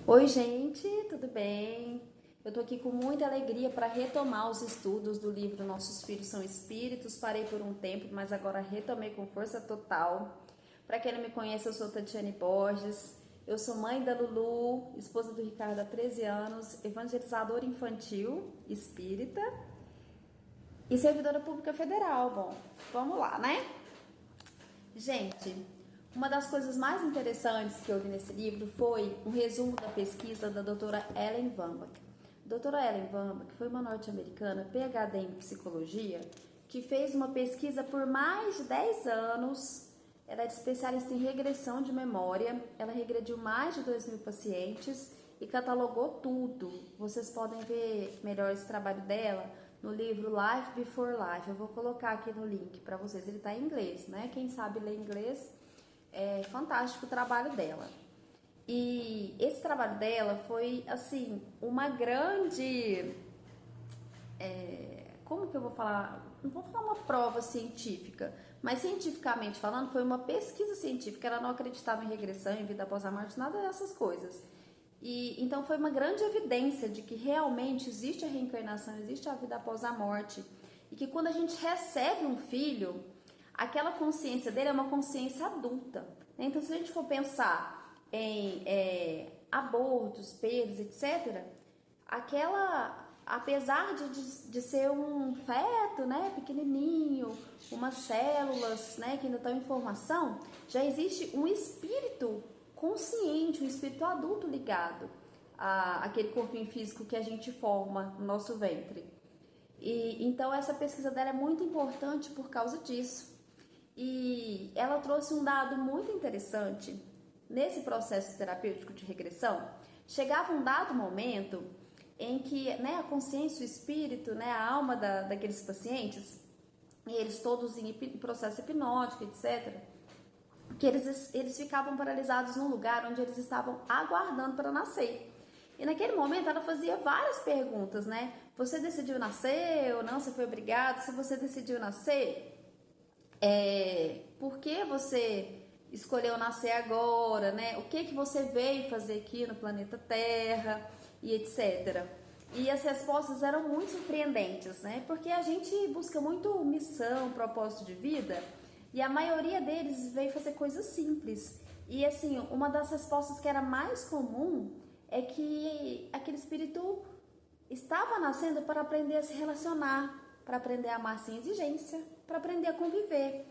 Oi, gente, tudo bem? Eu tô aqui com muita alegria para retomar os estudos do livro Nossos Filhos São Espíritos. Parei por um tempo, mas agora retomei com força total. Para quem não me conhece, eu sou Tatiane Borges. Eu sou mãe da Lulu, esposa do Ricardo há 13 anos, evangelizadora infantil, espírita e servidora pública federal. Bom, vamos lá, né? Gente, uma das coisas mais interessantes que eu vi nesse livro foi um resumo da pesquisa da doutora Ellen Wambach. A doutora Ellen Wambach foi uma norte-americana, PhD em psicologia, que fez uma pesquisa por mais de 10 anos. Ela é especialista em regressão de memória, ela regrediu mais de 2.000 pacientes e catalogou tudo. Vocês podem ver melhor esse trabalho dela no livro Life Before Life. Eu vou colocar aqui no link para vocês. Ele está em inglês, né? Quem sabe ler inglês, é fantástico o trabalho dela. E esse trabalho dela foi, assim, uma grande... como que eu vou falar? Não vou falar uma prova científica, mas cientificamente falando, foi uma pesquisa científica. Ela não acreditava em regressão, em vida após a morte, nada dessas coisas. E então foi uma grande evidência de que realmente existe a reencarnação, existe a vida após a morte. E que quando a gente recebe um filho, aquela consciência dele é uma consciência adulta, né? Então, se a gente for pensar em abortos, perdas, etc., apesar de ser um feto, né, pequenininho, umas células, né, que ainda estão em formação, já existe um espírito consciente, um espírito adulto ligado àquele corpinho físico que a gente forma no nosso ventre. E então essa pesquisa dela é muito importante por causa disso. E ela trouxe um dado muito interessante. Nesse processo terapêutico de regressão, chegava um dado momento em que, né, a consciência, o espírito, né, a alma daqueles pacientes, e eles todos em processo hipnótico, etc., que eles ficavam paralisados num lugar onde eles estavam aguardando para nascer. E naquele momento ela fazia várias perguntas, né? Você decidiu nascer ou não? Você foi obrigado? Se você decidiu nascer, por que você escolheu nascer agora, né? O que você veio fazer aqui no planeta Terra e etc. E as respostas eram muito surpreendentes, né? Porque a gente busca muito missão, propósito de vida, e a maioria deles veio fazer coisas simples. E assim, uma das respostas que era mais comum é que aquele espírito estava nascendo para aprender a se relacionar, para aprender a amar sem exigência, para aprender a conviver.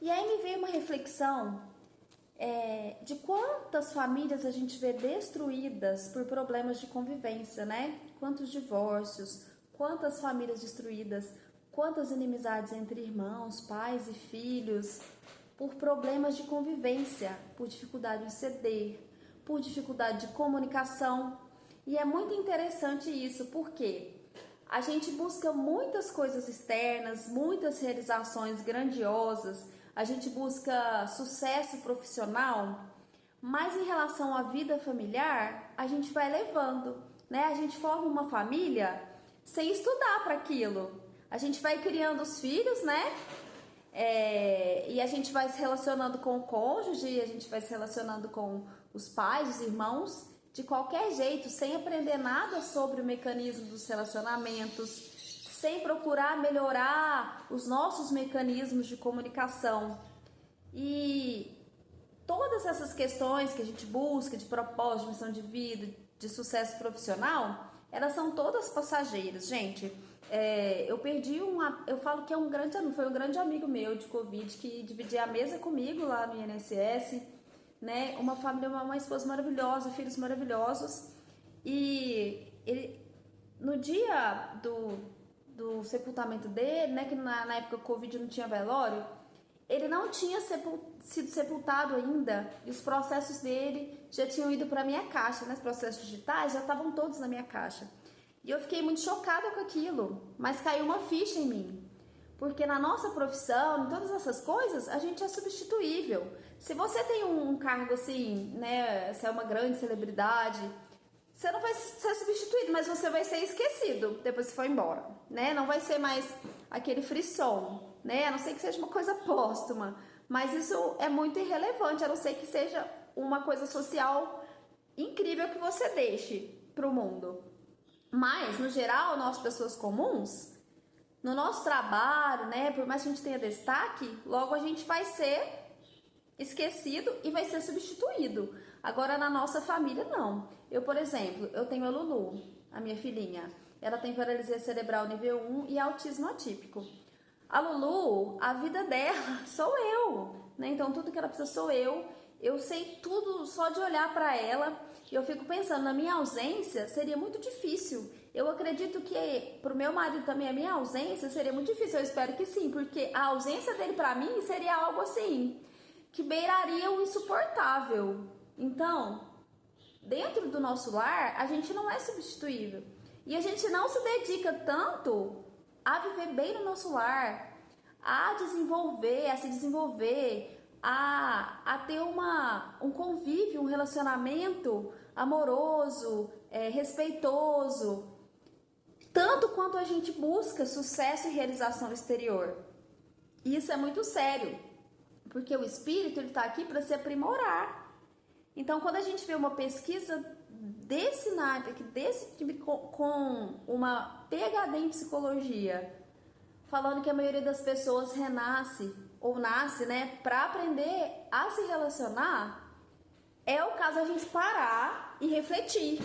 E aí me veio uma reflexão de quantas famílias a gente vê destruídas por problemas de convivência, né? Quantos divórcios, quantas famílias destruídas, quantas inimizades entre irmãos, pais e filhos, por problemas de convivência, por dificuldade de ceder, por dificuldade de comunicação. E é muito interessante isso, porque a gente busca muitas coisas externas, muitas realizações grandiosas, a gente busca sucesso profissional, mas em relação à vida familiar, a gente vai levando, né? A gente forma uma família sem estudar para aquilo. A gente vai criando os filhos, né? E a gente vai se relacionando com o cônjuge, a gente vai se relacionando com os pais, os irmãos, de qualquer jeito, sem aprender nada sobre o mecanismo dos relacionamentos, sem procurar melhorar os nossos mecanismos de comunicação. E todas essas questões que a gente busca de propósito, de missão de vida, de sucesso profissional, elas são todas passageiras, gente. Eu falo que é foi um grande amigo meu de Covid que dividia a mesa comigo lá no INSS, né? Uma família, uma esposa maravilhosa, filhos maravilhosos. E ele, no dia do sepultamento dele, né? Que na época do Covid não tinha velório, ele não tinha sido sepultado ainda e os processos dele já tinham ido para minha caixa, né? Os processos digitais já estavam todos na minha caixa. E eu fiquei muito chocada com aquilo, mas caiu uma ficha em mim. Porque na nossa profissão, em todas essas coisas, a gente é substituível. Se você tem um cargo assim, né, você é uma grande celebridade, você não vai ser substituído, mas você vai ser esquecido depois que for embora, né? Não vai ser mais aquele frisson, né? A não ser que seja uma coisa póstuma. Mas isso é muito irrelevante, a não ser que seja uma coisa social incrível que você deixe para o mundo. Mas, no geral, nós, pessoas comuns, no nosso trabalho, né, por mais que a gente tenha destaque, logo a gente vai ser esquecido e vai ser substituído. Agora, na nossa família, não. Eu, por exemplo, eu tenho a Lulu, a minha filhinha. Ela tem paralisia cerebral nível 1 e autismo atípico. A Lulu, a vida dela sou eu, né? Então, tudo que ela precisa sou eu. Eu sei tudo só de olhar para ela. E eu fico pensando, na minha ausência seria muito difícil. Eu acredito que pro meu marido também a minha ausência seria muito difícil. Eu espero que sim, porque a ausência dele para mim seria algo assim que beiraria o insuportável. Então, dentro do nosso lar, a gente não é substituível. E a gente não se dedica tanto a viver bem no nosso lar, a desenvolver, a se desenvolver, a ter um convívio, um relacionamento amoroso, respeitoso, tanto quanto a gente busca sucesso e realização exterior. E isso é muito sério, porque o espírito está aqui para se aprimorar. Então, quando a gente vê uma pesquisa desse naipe, desse tipo, com uma PhD em psicologia, falando que a maioria das pessoas renasce ou nasce, né, para aprender a se relacionar, é o caso a gente parar e refletir.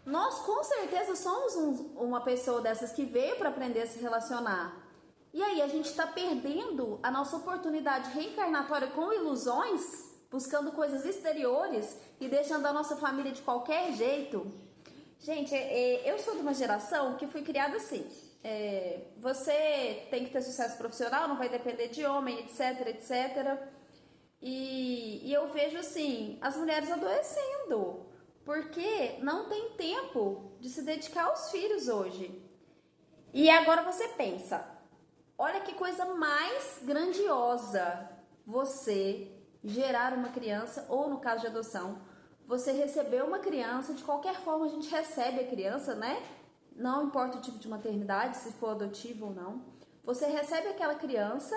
Nós com certeza somos uma pessoa dessas que veio para aprender a se relacionar. E aí a gente está perdendo a nossa oportunidade reencarnatória com ilusões, buscando coisas exteriores e deixando a nossa família de qualquer jeito. Gente, eu sou de uma geração que fui criada assim. Você tem que ter sucesso profissional, não vai depender de homem, etc, etc. E eu vejo assim, as mulheres adoecendo, porque não tem tempo de se dedicar aos filhos hoje. E agora você pensa, olha que coisa mais grandiosa você gerar uma criança, ou no caso de adoção, você receber uma criança, de qualquer forma a gente recebe a criança, né? Não importa o tipo de maternidade, se for adotivo ou não. Você recebe aquela criança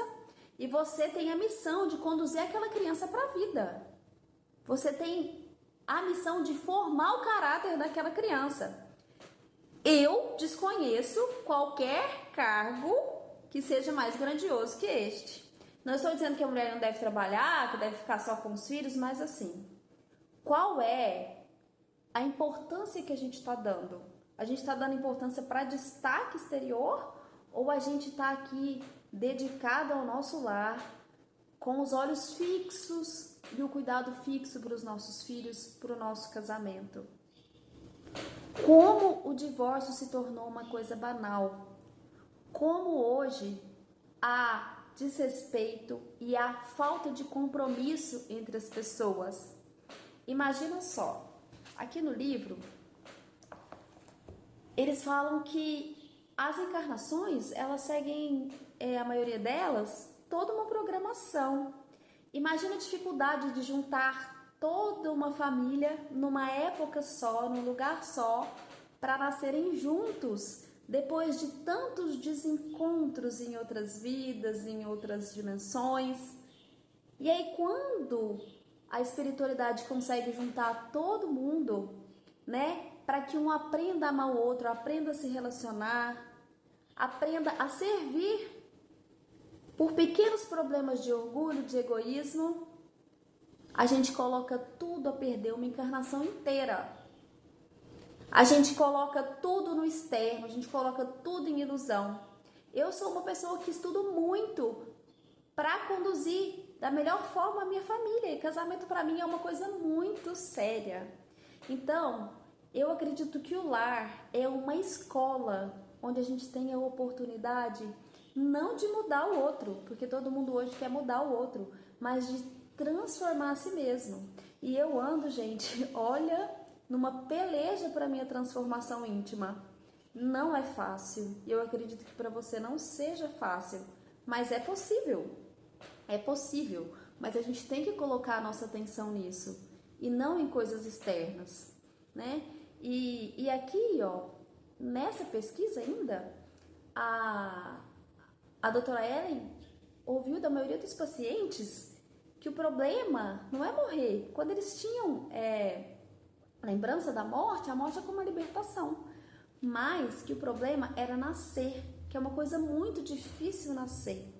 e você tem a missão de conduzir aquela criança para a vida. Você tem a missão de formar o caráter daquela criança. Eu desconheço qualquer cargo que seja mais grandioso que este. Não estou dizendo que a mulher não deve trabalhar, que deve ficar só com os filhos, mas assim, qual é a importância que a gente está dando? A gente está dando importância para destaque exterior ou a gente está aqui dedicado ao nosso lar, com os olhos fixos e o cuidado fixo para os nossos filhos, para o nosso casamento? Como o divórcio se tornou uma coisa banal. Como hoje há desrespeito e há falta de compromisso entre as pessoas. Imagina só, aqui no livro, eles falam que as encarnações, elas seguem, a maioria delas, toda uma programação. Imagina a dificuldade de juntar toda uma família numa época só, num lugar só, para nascerem juntos, depois de tantos desencontros em outras vidas, em outras dimensões. E aí, quando a espiritualidade consegue juntar todo mundo, né, para que um aprenda a amar o outro, aprenda a se relacionar, aprenda a servir por pequenos problemas de orgulho, de egoísmo, a gente coloca tudo a perder, uma encarnação inteira. A gente coloca tudo no externo, a gente coloca tudo em ilusão. Eu sou uma pessoa que estudo muito para conduzir da melhor forma a minha família. E casamento para mim é uma coisa muito séria. Então, eu acredito que o lar é uma escola onde a gente tem a oportunidade não de mudar o outro, porque todo mundo hoje quer mudar o outro, mas de transformar a si mesmo. E eu ando, gente, olha, numa peleja para minha transformação íntima. Não é fácil. Eu acredito que para você não seja fácil, mas é possível. É possível, mas a gente tem que colocar a nossa atenção nisso e não em coisas externas, né? E aqui, ó, nessa pesquisa ainda, a doutora Ellen ouviu da maioria dos pacientes que o problema não é morrer. Quando eles tinham lembrança da morte, a morte é como uma libertação. Mas que o problema era nascer, que é uma coisa muito difícil nascer.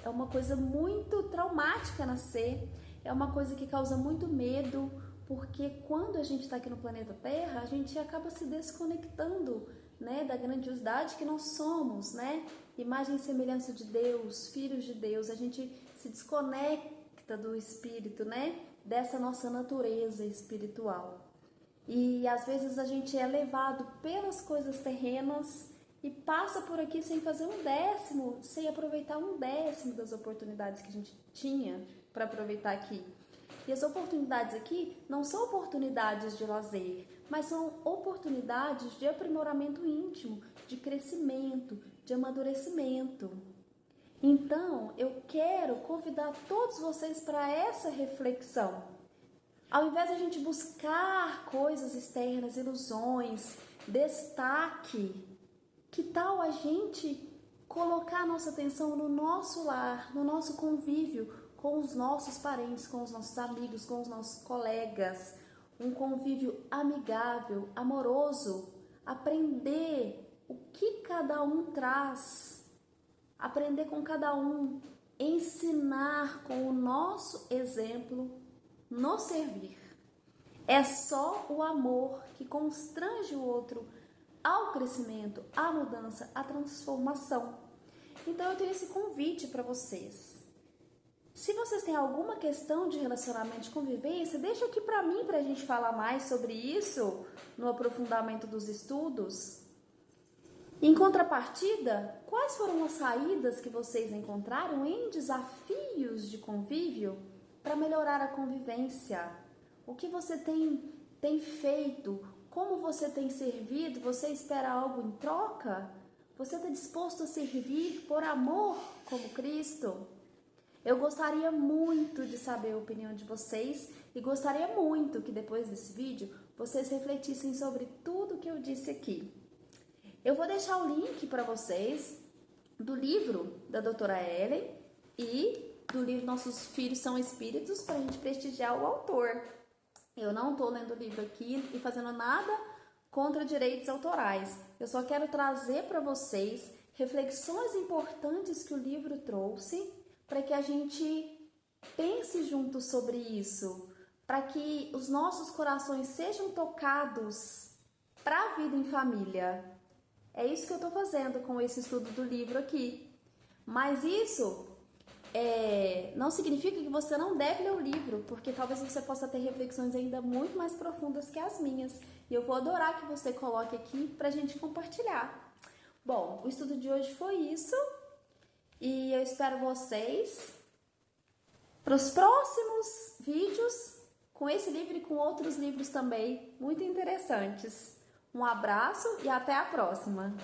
É uma coisa muito traumática nascer, é uma coisa que causa muito medo, porque quando a gente está aqui no planeta Terra, a gente acaba se desconectando, né, da grandiosidade que nós somos, né? Imagem e semelhança de Deus, filhos de Deus, a gente se desconecta do espírito, né? Dessa nossa natureza espiritual. E às vezes a gente é levado pelas coisas terrenas e passa por aqui sem fazer um décimo, sem aproveitar um décimo das oportunidades que a gente tinha para aproveitar aqui. E as oportunidades aqui não são oportunidades de lazer, mas são oportunidades de aprimoramento íntimo, de crescimento, de amadurecimento. Então, eu quero convidar todos vocês para essa reflexão. Ao invés de a gente buscar coisas externas, ilusões, destaque, que tal a gente colocar a nossa atenção no nosso lar, no nosso convívio com os nossos parentes, com os nossos amigos, com os nossos colegas, um convívio amigável, amoroso, aprender o que cada um traz, aprender com cada um, ensinar com o nosso exemplo, nos servir. É só o amor que constrange o outro ao crescimento, à mudança, à transformação. Então eu tenho esse convite para vocês. Se vocês têm alguma questão de relacionamento de convivência, deixa aqui para mim para a gente falar mais sobre isso no aprofundamento dos estudos. Em contrapartida, quais foram as saídas que vocês encontraram em desafios de convívio para melhorar a convivência? O que você tem feito? Como você tem servido? Você espera algo em troca? Você está disposto a servir por amor como Cristo? Eu gostaria muito de saber a opinião de vocês e gostaria muito que depois desse vídeo vocês refletissem sobre tudo que eu disse aqui. Eu vou deixar o link para vocês do livro da doutora Ellen e do livro Nossos Filhos São Espíritos para a gente prestigiar o autor. Eu não estou lendo o livro aqui e fazendo nada contra direitos autorais. Eu só quero trazer para vocês reflexões importantes que o livro trouxe para que a gente pense junto sobre isso, para que os nossos corações sejam tocados para a vida em família. É isso que eu estou fazendo com esse estudo do livro aqui. Mas isso não significa que você não deve ler o livro, porque talvez você possa ter reflexões ainda muito mais profundas que as minhas. E eu vou adorar que você coloque aqui para a gente compartilhar. Bom, o estudo de hoje foi isso. E eu espero vocês para os próximos vídeos com esse livro e com outros livros também muito interessantes. Um abraço e até a próxima!